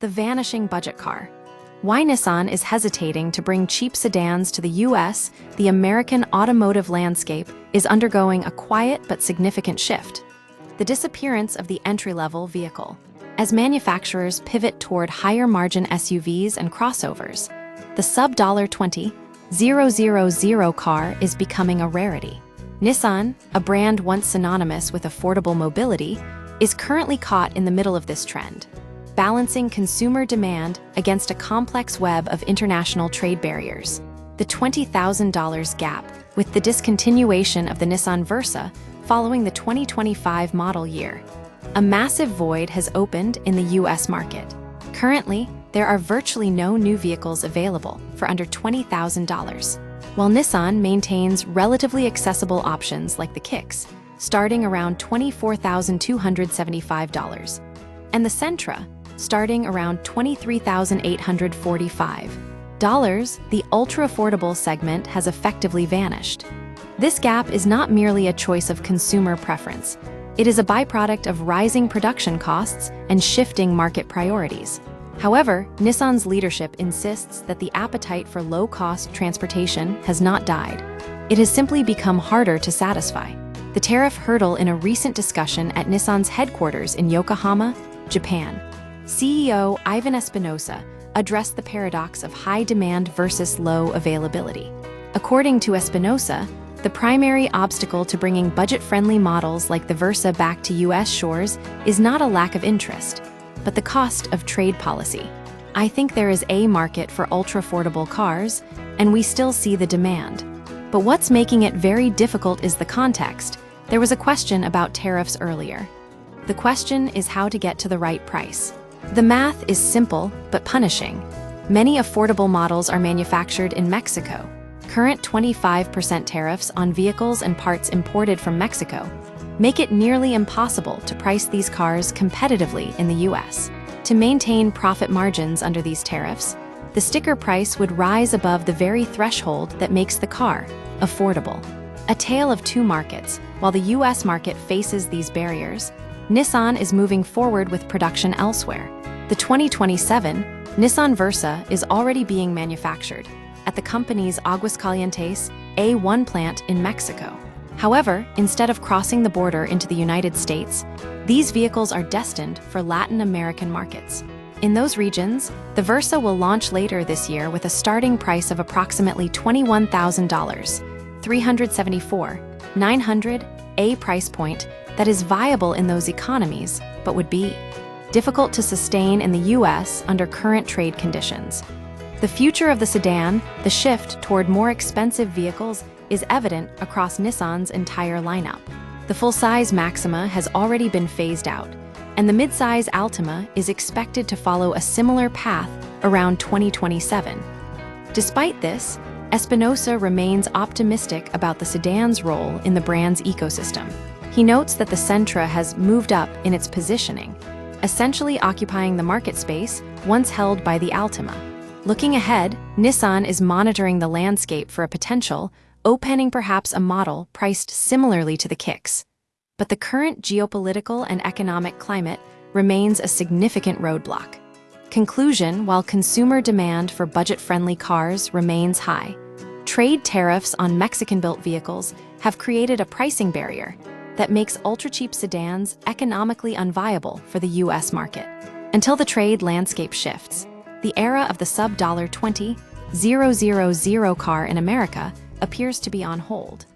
The vanishing budget car. Why Nissan is hesitating to bring cheap sedans to the US. The American automotive landscape is undergoing a quiet but significant shift. The disappearance of the entry-level vehicle. As manufacturers pivot toward higher-margin SUVs and crossovers, the sub-$20,000 car is becoming a rarity. Nissan, a brand once synonymous with affordable mobility, is currently caught in the middle of this trend, balancing consumer demand against a complex web of international trade barriers. The $20,000 gap, with the discontinuation of the Nissan Versa following the 2025 model year. A massive void has opened in the US market. Currently, there are virtually no new vehicles available for under $20,000, while Nissan maintains relatively accessible options like the Kicks, starting around $24,275, and the Sentra, starting around $23,845. The ultra-affordable segment has effectively vanished. This gap is not merely a choice of consumer preference. It is a byproduct of rising production costs and shifting market priorities. However, Nissan's leadership insists that the appetite for low-cost transportation has not died. It has simply become harder to satisfy. The tariff hurdle in a recent discussion at Nissan's headquarters in Yokohama, Japan. CEO Ivan Espinosa addressed the paradox of high demand versus low availability. According to Espinosa, the primary obstacle to bringing budget-friendly models like the Versa back to US shores is not a lack of interest, but the cost of trade policy. I think there is a market for ultra-affordable cars, and we still see the demand. But what's making it very difficult is the context. There was a question about tariffs earlier. The question is how to get to the right price. The math is simple but punishing. Many affordable models are manufactured in Mexico. Current 25% tariffs on vehicles and parts imported from Mexico make it nearly impossible to price these cars competitively in the US. To maintain profit margins under these tariffs, the sticker price would rise above the very threshold that makes the car affordable. A tale of two markets. While the US market faces these barriers, Nissan is moving forward with production elsewhere. The 2027 Nissan Versa is already being manufactured at the company's Aguascalientes A1 plant in Mexico. However, instead of crossing the border into the United States, these vehicles are destined for Latin American markets. In those regions, the Versa will launch later this year with a starting price of approximately $21,000, $374,900, a price point that is viable in those economies, but would be difficult to sustain in the US under current trade conditions. The future of the sedan, the shift toward more expensive vehicles, is evident across Nissan's entire lineup. The full-size Maxima has already been phased out, and the mid-size Altima is expected to follow a similar path around 2027. Despite this, Espinosa remains optimistic about the sedan's role in the brand's ecosystem. He notes that the Sentra has moved up in its positioning, essentially occupying the market space once held by the Altima. Looking ahead, Nissan is monitoring the landscape for a potential opening, perhaps a model priced similarly to the Kicks. But the current geopolitical and economic climate remains a significant roadblock. Conclusion: while consumer demand for budget-friendly cars remains high, trade tariffs on Mexican-built vehicles have created a pricing barrier that makes ultra-cheap sedans economically unviable for the US market. Until the trade landscape shifts, the era of the sub-$20,000 car in America appears to be on hold.